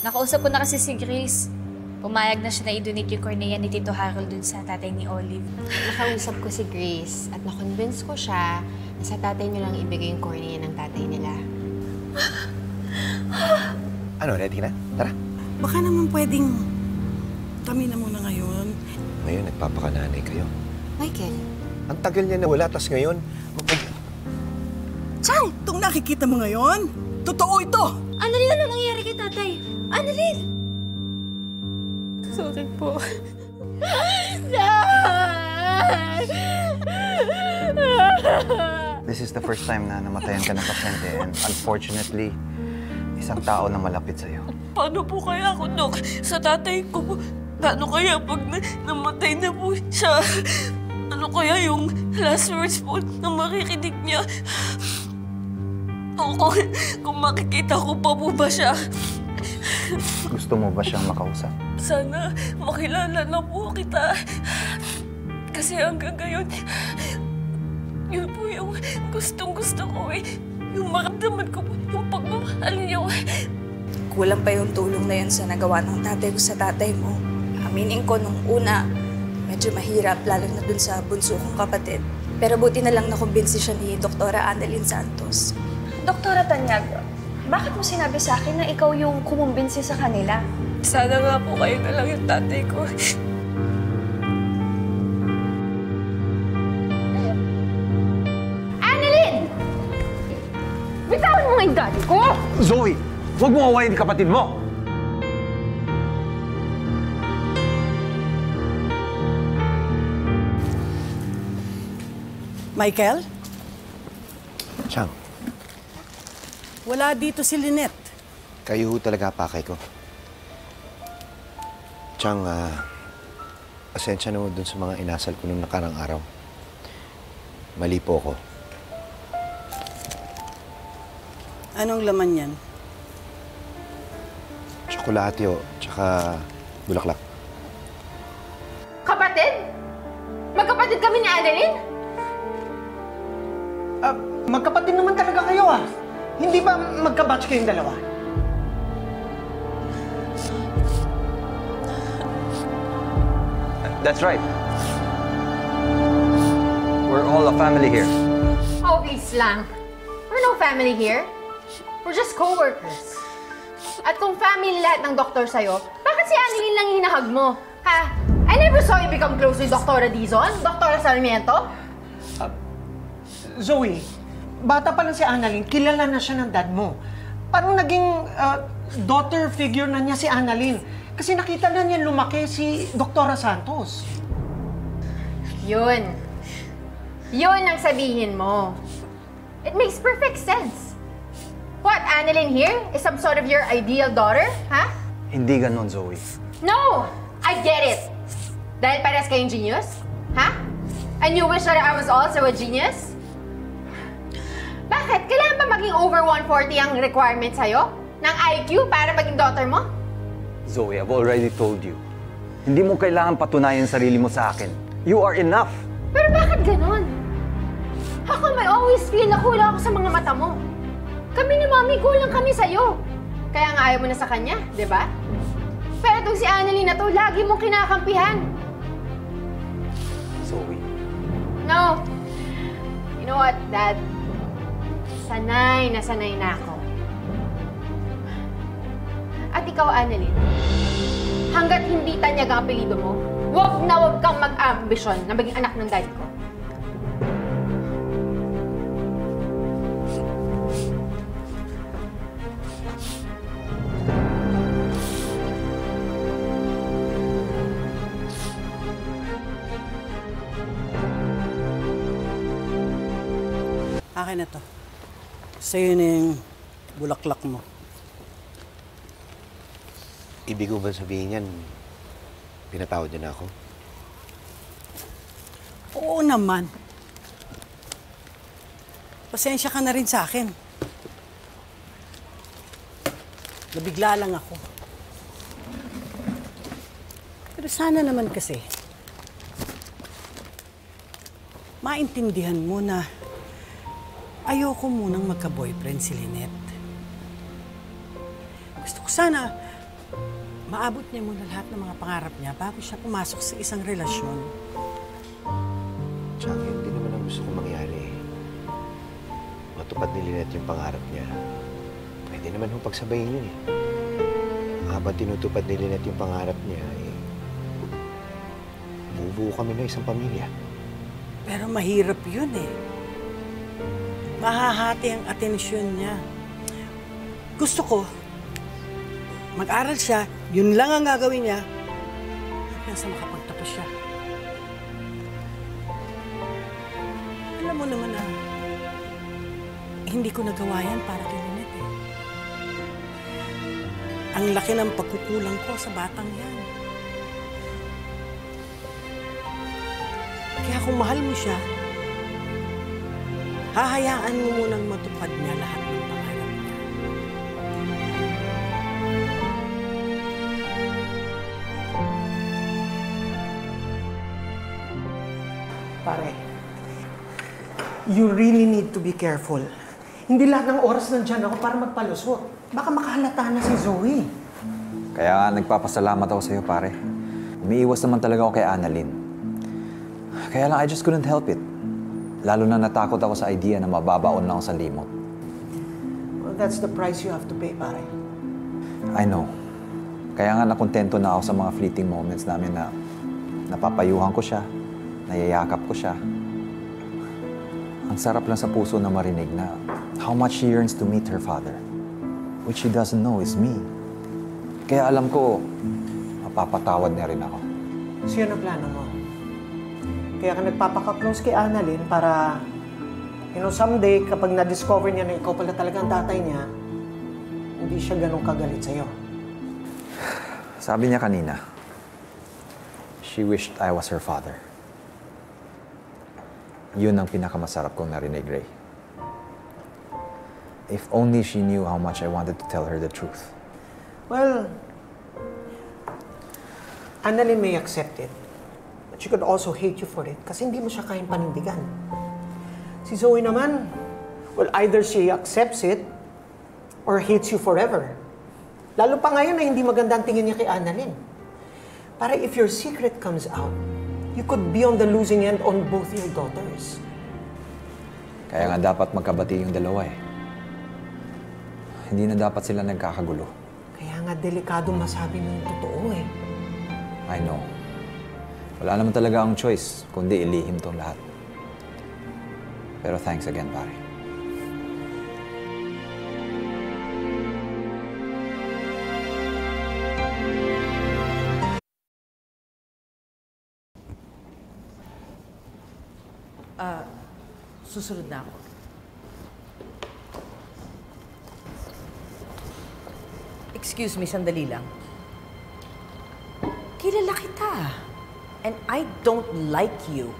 Nakausap ko na kasi si Grace. Pumayag na siya na i-donate yung cornea ni Tito Harold dun sa tatay ni Olive. Nakausap ko si Grace at na-convince ko siya na sa tatay niyo lang ibigay yung cornea ng tatay nila. Ano, ready na? Tara. Baka naman pwedeng kami na muna ngayon. Ngayon, nagpapakananay kayo. Michael. Ang tagal niya nawala, tas ngayon... Chang! Itong nakikita mo ngayon, totoo ito! Annalyn, ano nangyayari kay tatay? Annalyn! Sorry po. This is the first time na namatayan ka ng pasyente and unfortunately, isang tao na malapit sa'yo. Paano po kaya ako, Dok? Sa tatay ko, paano kaya pag namatay na po siya? Ano kaya yung last words po na makikinig niya? O kung makikita ko pa po ba siya? Gusto mo ba siyang makausap? Sana makilala na po kita. Kasi hanggang ngayon, yun po yung gustong-gusto ko eh. Yung maramdaman ko po, yung pagmamahal niyo. Kulang pa yung tulong na yun sa nagawa ng tatay ko sa tatay mo. Aminin ko nung una, medyo mahirap, lalo na dun sa bunso kong kapatid. Pero buti na lang nakumbinsi siya ni Dr. Annalyn Santos. Doktora Tanyag, bakit mo sinabi sa akin na ikaw yung kumumbinsi sa kanila? Sana nga po kayo na lang yung tatay ko. Annalyn! Bitawan mo nga yung daddy ko! Zoe! Huwag mo awayin yung kapatid mo! Michael? Chang, Wala dito si Lynette. kayo talaga pakay ko. Chang, pasensya na mo dun sa mga inasal ko nung nakarang araw. Mali po ako. Anong laman yan? Tsokolate o, tsaka bulaklak. Kapatid? Magkapatid kami ni Annalyn? Magkapatid naman talaga kayo ah. Hindi ba magka-batch kayong dalawa? That's right. We're all a family here. Oh, please lang. We're no family here. We're just co-workers. At kung family lahat ng doktor sa'yo, bakit si Annalyn lang hinahag mo? Ha? I never saw you become close with Dr. Dizon, Dr. Sarmiento. Zoe, bata pa lang si Annalyn, kilala na siya ng dad mo. Parang naging daughter figure na niya si Annalyn. Kasi nakita na niya lumaki si Dr. Santos. Yun. Yun ang sabihin mo. It makes perfect sense. What, Annalyn here is some sort of your ideal daughter? Ha? Hindi ganon, Zoe. No! I get it. Dahil parehas kayong genius? Ha? And you wish that I was also a genius? Bakit? Kailangan ba maging over 140 ang requirement sa'yo? Ng IQ para maging daughter mo? Zoe, I've already told you. Hindi mo kailangan patunayan sarili mo sa akin. You are enough. Pero bakit ganon? How come I always feel na kulang ako sa mga mata mo? Kami ni Mommy, kulang kami sa'yo. Kaya nga ayaw mo na sa kanya, di ba? Pero itong si Annalyn na to, lagi mong kinakampihan. Zoe. No. You know what, Dad? Sanay na ako. At ikaw, Annalyn, hanggat hindi Tanyag ang apelido mo, huwag kang mag-ambisyon na maging anak ng daddy ko. Akin na to. Sa'yo na yung bulaklak mo. Ibig ko ba sabihin yan, pinatawad niya na ako? Oo naman. Pasensya ka na rin sa akin. Nabigla lang ako. Pero sana naman kasi, maintindihan mo na ayoko munang magka-boyfriend si Lynette. Gusto ko sana maabot niya muna lahat ng mga pangarap niya bago siya pumasok sa isang relasyon. Tsaka yun din naman ang gusto kong mangyari. Matupad ni Lynette yung pangarap niya. Pwede naman hong pagsabayin yun eh. Habang tinutupad ni Lynette yung pangarap niya, bubuo kami ng isang pamilya. Pero mahirap yun eh. Mahahati ang atensyon niya. Gusto ko, mag-aral siya, yun lang ang gagawin niya, hanggang sa makapagtapos siya. Alam mo naman na, hindi ko nagawa yan para kay Lynette eh. Ang laki ng pagkukulang ko sa batang yan. Kaya kung mahal mo siya, hahayaan mo munang matupad niya lahat ng pangarap niya. Pare, you really need to be careful. Hindi lahat ng oras nandyan ako para magpalusot. Baka makahalata na si Zoe. Kaya nagpapasalamat ako sa'yo, pare. Umiiwas naman talaga ako kay Annalyn. Kaya lang, I just couldn't help it. Lalo na natakot ako sa idea na mababaon na ako sa limot. Well, that's the price you have to pay, pare. I know. Kaya nga nakontento na ako sa mga fleeting moments namin na napapayuhan ko siya, nayayakap ko siya. Ang sarap lang sa puso na marinig na how much she yearns to meet her father. Which she doesn't know is me. Kaya alam ko, mapapatawad niya rin ako. So yun ang plano mo. Kaya ka nagpapaka-close kay Annalyn para, someday, kapag na-discover niya na ikaw pala talagang tatay niya, hindi siya ganun kagalit sa'yo. Sabi niya kanina, she wished I was her father. Yun ang pinakamasarap kong narinig, Ray. If only she knew how much I wanted to tell her the truth. Well, Annalyn may accept it. But she could also hate you for it kasi hindi mo siya kayang panindigan. Si Zoe naman, well, either she accepts it or hates you forever. Lalo pa ngayon na hindi maganda ang tingin niya kay Annalyn. Para if your secret comes out, you could be on the losing end on both your daughters. Kaya nga dapat magkabati yung dalawa eh. Hindi na dapat sila nagkakagulo. Kaya nga delikado masabi mo yung totoo eh. I know. Wala naman talaga ang choice, kundi ilihim tong lahat. Pero thanks again, pare. Susunod na ako. Excuse me, sandali lang. Kilala kita. And I don't like you.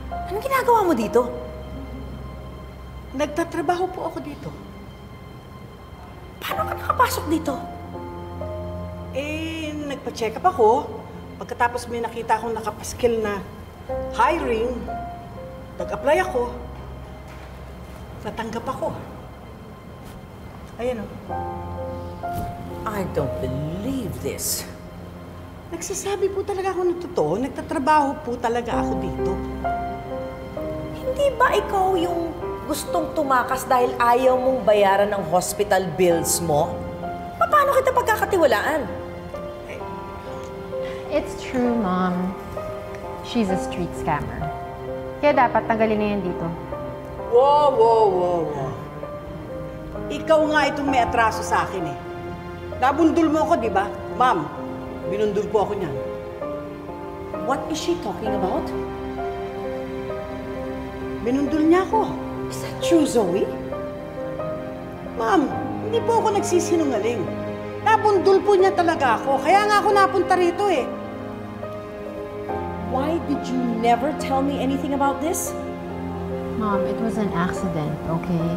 Anong ginagawa mo dito? Nagtatrabaho po ako dito. Paano ka nakapasok dito? Nagpa-check up ako. Pagkatapos may nakita akong nakapaskil na hiring, nag-apply ako. Natanggap ako. Ayan o. I don't believe this. Nagsasabi po talaga ako ng totoo. Nagtatrabaho po talaga ako dito. Hindi ba ikaw yung gustong tumakas dahil ayaw mong bayaran ng hospital bills mo? Paano kita pagkakatiwalaan? It's true, Mom. She's a street scammer. Kaya dapat tanggalin na yan dito. Wow. Ikaw nga itong may atraso sa akin eh. Nabundol mo ako, di ba? Ma'am, binundol po ako niyan. What is she talking about? Binundol niya ako. Is that true, Zoe? Ma'am, hindi po ako nagsisinungaling. Nabundol po niya talaga ako. Kaya nga ako napunta rito eh. Why did you never tell me anything about this? Mom, it was an accident, okay?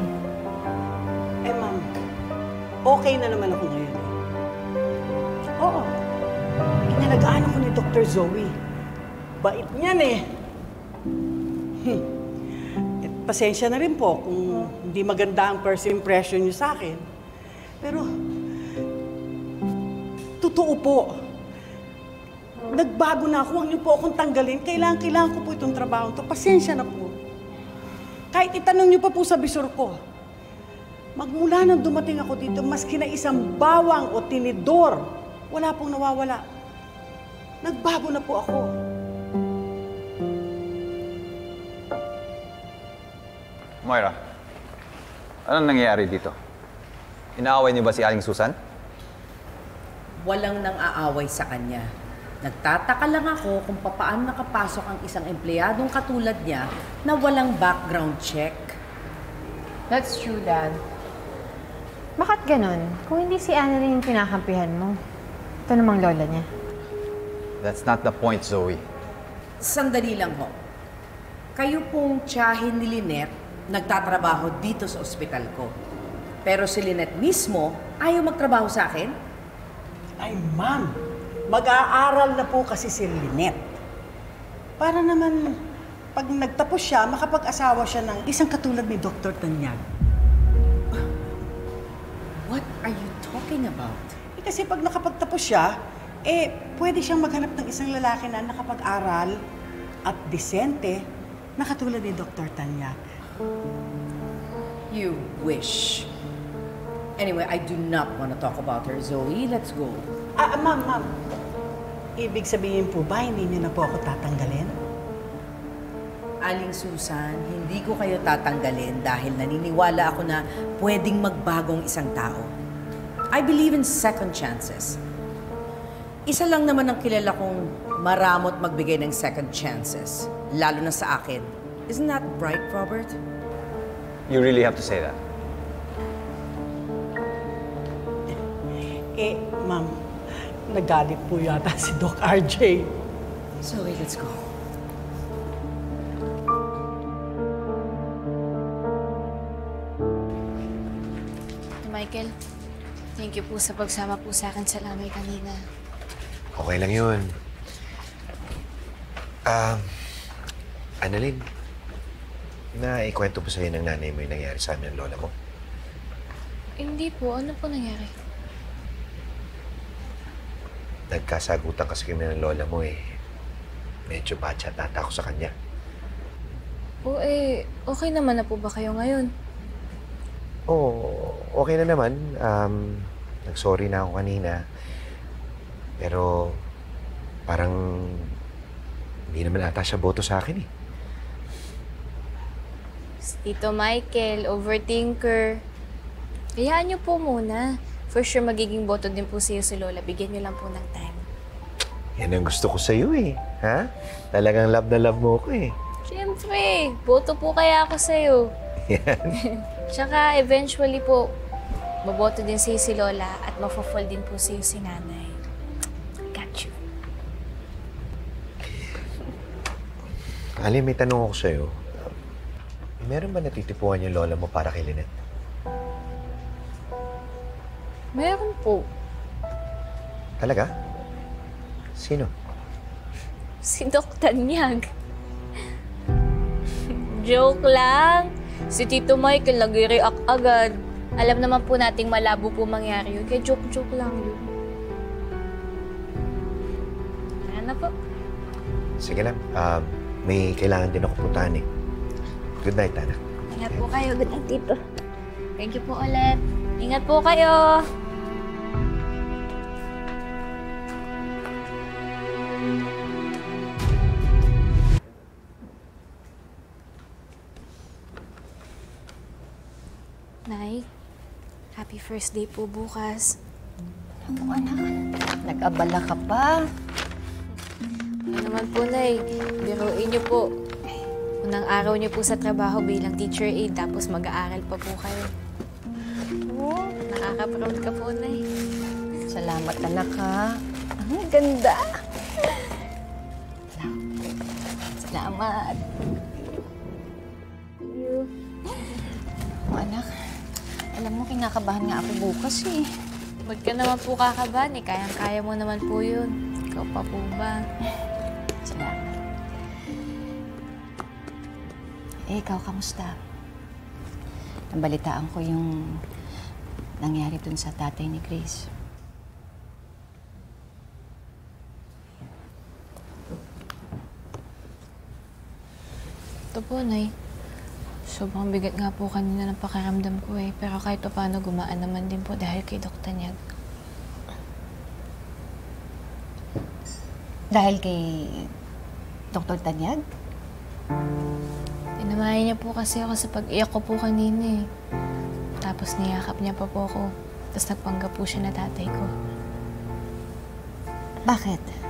Ma'am, okay na naman ako ngayon eh. Oo. Inalagaan ako ni Dr. Zoe. Bait niyan eh. Pasensya na rin po kung hindi maganda ang first impression niyo sa akin. Pero, Totoo po. Nagbago na ako. Huwag niyo po akong tanggalin. Kailangan ko po itong trabaho to. Pasensya na po. Kahit itanong niyo pa po sa bisor ko. Magmula nang dumating ako dito, maski na isang bawang o tinidor, wala pong nawawala. Nagbago na po ako. Moira, anong nangyayari dito? Inaaway niyo ba si Aling Susan? Walang nang-aaway sa kanya. Nagtataka lang ako kung paano nakapasok ang isang empleyadong katulad niya na walang background check. That's true, Dad. Bakit ganun? Kung hindi si Annalyn yung kinakampihan mo, ito namang lola niya. That's not the point, Zoe. Sandali lang ho. Kayo pong tiyahin ni Lynette nagtatrabaho dito sa ospital ko. Pero si Lynette mismo ayaw magtrabaho sa akin? Ay, ma'am, mag-aaral na po kasi si Lynette. Para naman, pag nagtapos siya, makapag-asawa siya ng isang katulad ni Dr. Tanyag. What are you talking about? Kasi pag nakapagtapos siya, pwede siyang maghanap ng isang lalaki na nakapag-aral at disente na katulad ni Dr. Tanyag. You wish. Anyway, I do not want to talk about her, Zoe. Let's go. Ma'am. Ibig sabihin po ba, hindi niyo na po ako tatanggalin? Aling Susan, hindi ko kayo tatanggalin dahil naniniwala ako na pwedeng magbagong isang tao. I believe in second chances. Isa lang naman ang kilala kong maramot magbigay ng second chances, lalo na sa akin. Isn't that right, Robert? You really have to say that. Ma'am, nagalit po yata si Doc RJ. Zoe, let's go. Michael, thank you po sa pagsama po sa akin sa lamay kanina. Okay lang yun. Annalyn, ikwento po sa'yo ng nanay mo yung nangyari sa amin ng lola mo? Hindi po. Ano po nangyari? Nagkasagutan kasi kami ng lola mo eh. Medyo batsa at ata ako sa kanya. Okay naman na po ba kayo ngayon? Oo, okay na naman. Nag-sorry na ako kanina. Pero parang hindi naman ata siya boto sa akin eh. Tito Michael, overthinker. Hayaan niyo po muna. For sure, magiging boto din po sa'yo si Lola. Bigyan niyo lang po ng time. Yan ang gusto ko sa'yo eh. Ha? Talagang love na love mo ko eh. Siyempre, boto po kaya ako sa'yo. Yan. Tsaka, eventually po, maboto din sa'yo si Lola at mafo-fall din po sa'yo si Nanay. Got you. Ali, may tanong ako sa'yo. Meron ba natitipuan yung lola mo para kay Lynette? Meron po. Talaga? Sino? Si Doc Tanyag. Joke lang. Si Tito Michael nag-react agad. Alam naman po nating malabo po mangyari yun. Kaya joke-joke lang yun. Tara na po. Sige lang. May kailangan din ako puntahan eh. Good night, anak. Ingat po kayo. Good night, Tito. Thank you po ulit. Ingat po kayo. Nay, happy first day po bukas. Ano anak? Nag-abala ka pa? Ano naman po, Nay. Biruin niyo po. Unang araw niyo po sa trabaho bilang teacher aide, tapos mag-aaral pa po kayo. Oo, nakaka-proud ka po, Nay. Salamat anak ha. Ang ganda. Salamat. Thank you. Anak, alam mo, kinakabahan nga ako bukas eh. Huwag ka naman po kakabahan eh. Kayang-kaya mo naman po yun. Ikaw pa po ba? Salamat. Ikaw, kamusta? Nabalitaan ko yung nangyari dun sa tatay ni Grace. Ito po, Nay. Sobrang bigat nga po kanina ng pakiramdam ko eh. Pero kahit pa paano gumaan naman din po dahil kay Dr. Tanyag. Dahil kay Dr. Tanyag? Tinamayan niya po kasi ako sa pag-iyak ko po kanina eh. Tapos niyakap niya pa po ako. Tapos nagpanggap po siya na tatay ko. Bakit?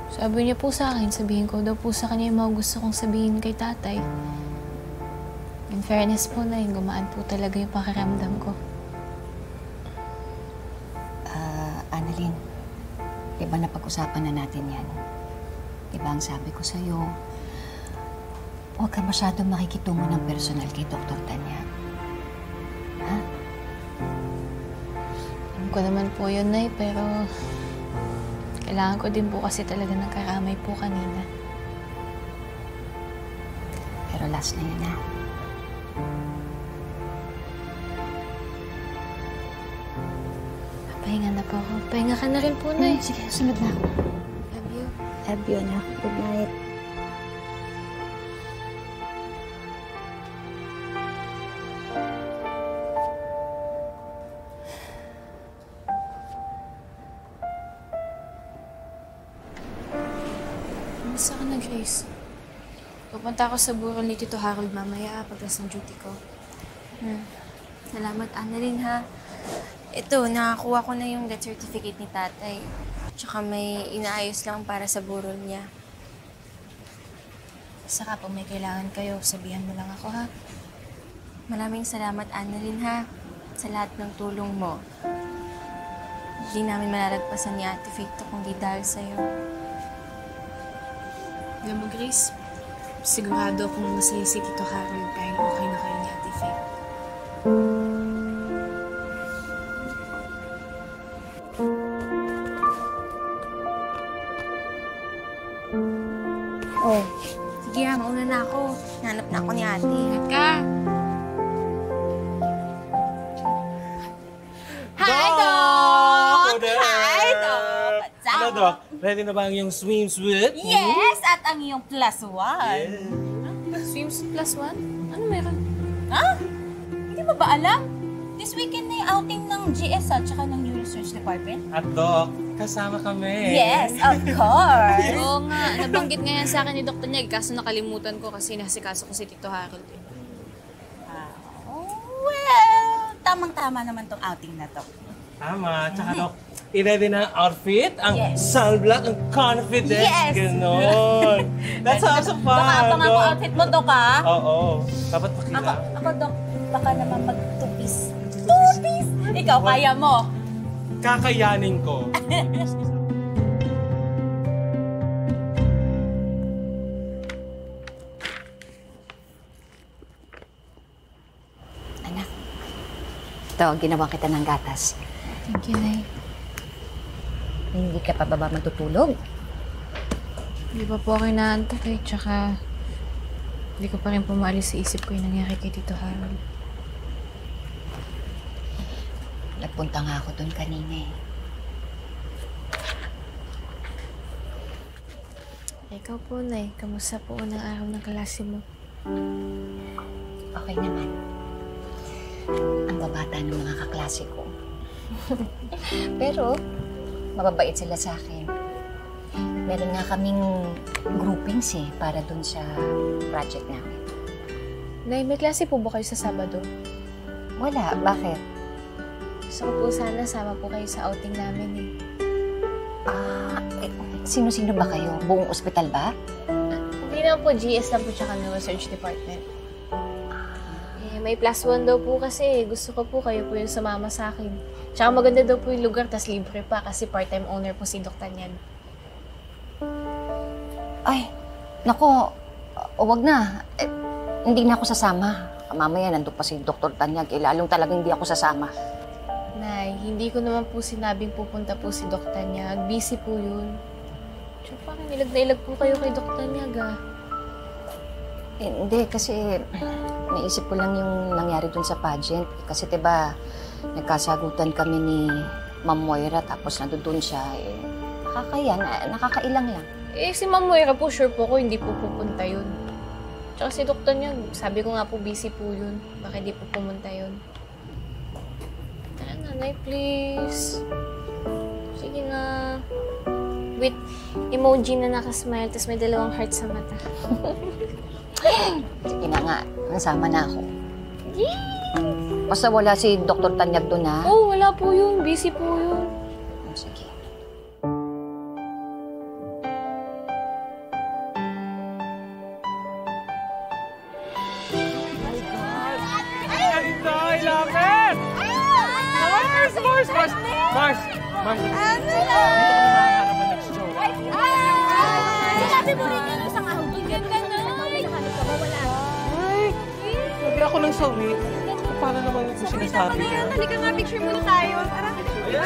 Sabi niya po sa akin, sabihin ko daw po sa kanya yung mga gusto kong sabihin kay tatay. In fairness po na gumaan po talaga yung pakiramdam ko. Annalyn, diba napag-usapan na natin yan? Diba ang sabi ko sa'yo, huwag ka masyadong makikitungo ng personal kay Dr. Tanyag. Ha? Alam ko naman po yun, Nay, pero kailangan ko din po kasi talaga ng karamay po kanina. Pero last na yun, ha? Pahinga na po ako. Pahinga ka na rin po, Nay. Sige, sunod na ako. Love you. Love you, anak. Good night. Kamusta ka na, Grace? Pupunta ako sa burol ni Tito Harold mamaya pagkas ng duty ko. Salamat, Annalyn, ha? Ito, nakakuha ko na yung death certificate ni tatay. Tsaka may inaayos lang para sa burol niya. Saka pag may kailangan kayo, sabihan mo lang ako, ha? Maraming salamat, Annalyn, ha? Sa lahat ng tulong mo. Hindi namin malalagpasan ni Ate Faith kung di dahil sa'yo. Alam mo, Grace, sigurado akong masaya si Tito Harold dahil okay na kayo ni Ate Faith. Oh, sige ha, mauna na ako. Nanap na ako ni Ate. Ingat ka! Hi, Doc! Hi, Doc! Ano, Doc? Ready na ba ang iyong swimsuit? Yes! At ang iyong +1. Swims +1? Ano meron? Ha? Hindi mo ba alam? This weekend na yung outing ng GS at saka ng New Research Department. At Doc, kasama kami. Yes, of course! Oo nga, nabanggit nga yan sa akin ni Dr. Niag, kaso nakalimutan ko kasi nasikaso ko si Tito Harold. Well, tamang-tama naman tong outing na to. Tama. Tsaka, Doc, i-ready na ang outfit, ang sunblock, ang confidence. Yes! Ganon. That's also fun, Baka abangan ko Doc. outfit mo, Doc, ha? Oo. Dapat pakila. Ako, Doc, baka naman mag-two-piece. Two-piece? Ikaw, kaya mo. Kakayanin ko. Anak, ito, ginawa kita ng gatas. Thank you, Nay. Hindi ka pa ba matutulog? Hindi pa po ako inaantok eh, tsaka hindi ko pa rin pumalis sa isip ko yung nangyari kay Tito Harold. Nagpunta nga ako doon kanina eh. Ikaw po, Nay. Kamusta po unang araw ng klase mo? Okay naman. Ang babata ng mga kaklase ko. Pero, mababait sila sa akin. Meron nga kaming groupings eh, para dun sa project namin. Nay, may klase po ba kayo sa Sabado? Wala. Bakit? Gusto ko po sana sama po kayo sa outing namin eh. Sino-sino ba kayo? Buong ospital ba? Hindi na po, GS lang po tsaka ng research department. May +1 daw po kasi. Gusto ko po kayo po yung sumama sa akin. Tsaka maganda daw po yung lugar, tas libre pa kasi part-time owner po si Dr. Tanyag. Ay, nako, wag na. Hindi na ako sasama. Mamaya nandun pa si Dr. Tanyag. Lalong talagang hindi ako sasama. Nay, hindi ko naman po sinabing pupunta po si Dr. Tanyag. Busy po yun. Tsaka parang ilag na ilag po kayo kay Dr. Tanyag ah. Hindi, kasi naisip ko lang yung nangyari dun sa pageant. Kasi diba, nagkasagutan kami ni Ma'am Moira tapos nandun siya. Nakakailang lang. Si Ma'am Moira po, sure po ko hindi po pupunta yun. Tsaka si doktor niya, sabi ko nga po busy po yun. Baka di po pumunta yun. Tara, nanay, please. Sige na. With emoji na nakasmile, tapos may 2 heart sa mata. Sige na nga, nasama na ako. Basta wala si Dr. Tanyag doon, ha? Oh, wala po yun. Busy po yun. Sige. I love it! Mars! Sinabi mo rin yung isang ahog. Ganda na! Ay! Sabi ako lang sawi. Paano naman yung sinasabi niya? Halika nga, picture muna tayo. Tara, picture.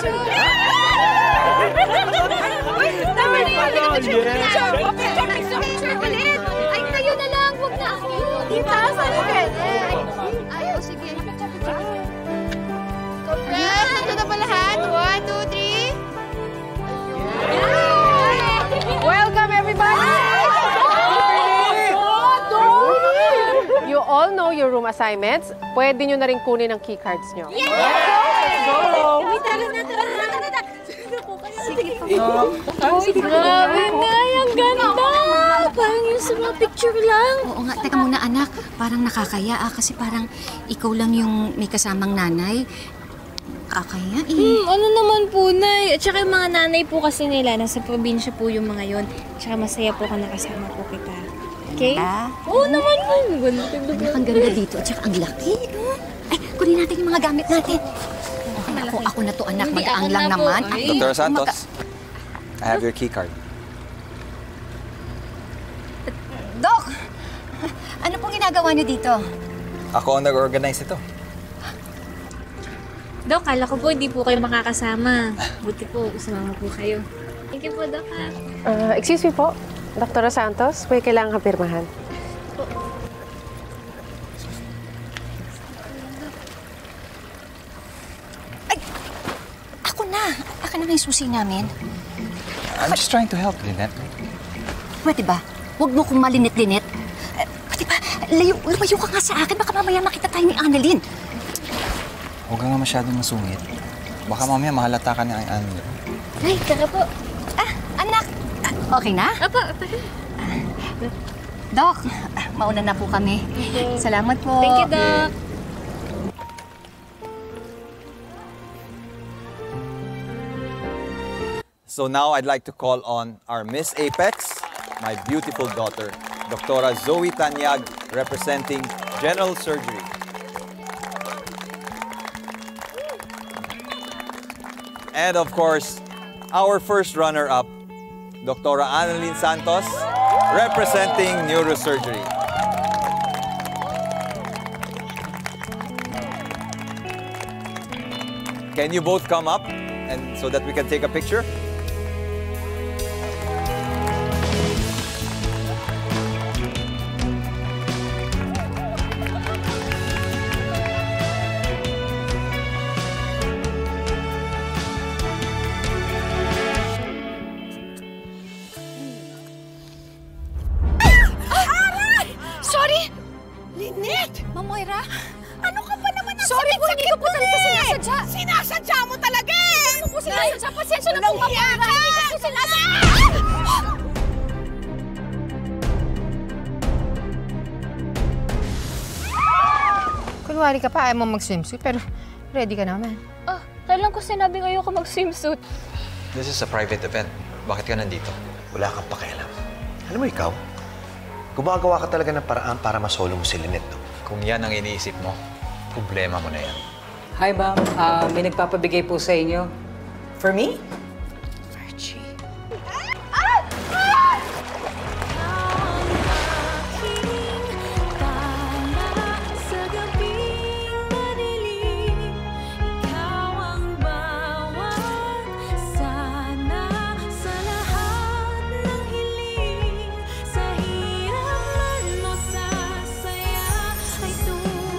Tama na yun. Halika, picture ulit. Ay, kayo na lang. Huwag na ako. Dita, saan na pwede? Ay, o sige. Congrats! Ito na ba lahat? 1, 2, 3. Welcome, everybody! You all know your room assignments. Pwede nyo na rin kunin ang key cards nyo. Yes! Grabe nga, ang ganda! Parang yung sa mga picture lang. Oo nga, teka muna anak, parang nakakaya kasi parang ikaw lang yung may kasamang nanay. Kakaya Ano naman po, Nay? At saka yung mga nanay po kasi nila, nasa probinsya po yung mga yon. At saka masaya po kung nakasama po kita. Okay? Oo naman po. Anak, ang ganda dito at saka ang laki. No? Ay, kunin natin yung mga gamit natin. Ako na to, anak. Mag-aang lang naman. Dr. Santos, I have your key card. Doc! Ano pong ginagawa niyo dito? Ako ang nag-organize ito. Dok, kala ko po hindi po kayo makakasama. Buti po, sumama po kayo. Thank you po, Dok. Excuse me po, Dr. Santos, may kailangan kang pirmahan. Ay! Ako na! Aka na nga yung susi namin. I'm just trying to help, Lynette. Pwede ba? Huwag mo kong malinit-linit. Pwede ba? Lumayo ka nga sa akin. Baka mamaya makita tayo ni Annalyn. Huwag ka nga masyadong masungit. Baka mamaya mahalata ka ni Annalyn. Ay, tara po. Anak! Okay na? Apo, Doc, mauna na po kami. Salamat po. Thank you, Doc. So now I'd like to call on our Miss Apex, my beautiful daughter, Dr. Zoe Tanyag, representing General Surgery. And of course, our first runner-up, Dr. Annalyn Santos, representing Neurosurgery. Can you both come up and so that we can take a picture? Moira, ano ka ba naman? Sorry po, hindi ko po talaga sinasadya. Sinasadya mo talaga eh! Ano po sinasadya? Pasensya na po, Ma'am Moira. Hindi ko po sinasadya. Kunwari ka pa, ayaw mo mag-swimsuit, pero ready ka naman. Kailan ko sinabing ayoko mag-swimsuit? This is a private event. Bakit ka nandito? Wala kang pakialam. Alam mo ikaw, gumagawa ka talaga ng paraan para masolo mo si Lynette, no? Kung yan ang iniisip mo, problema mo na yan. Hi, ma'am. May nagpapabigay po sa inyo. For me?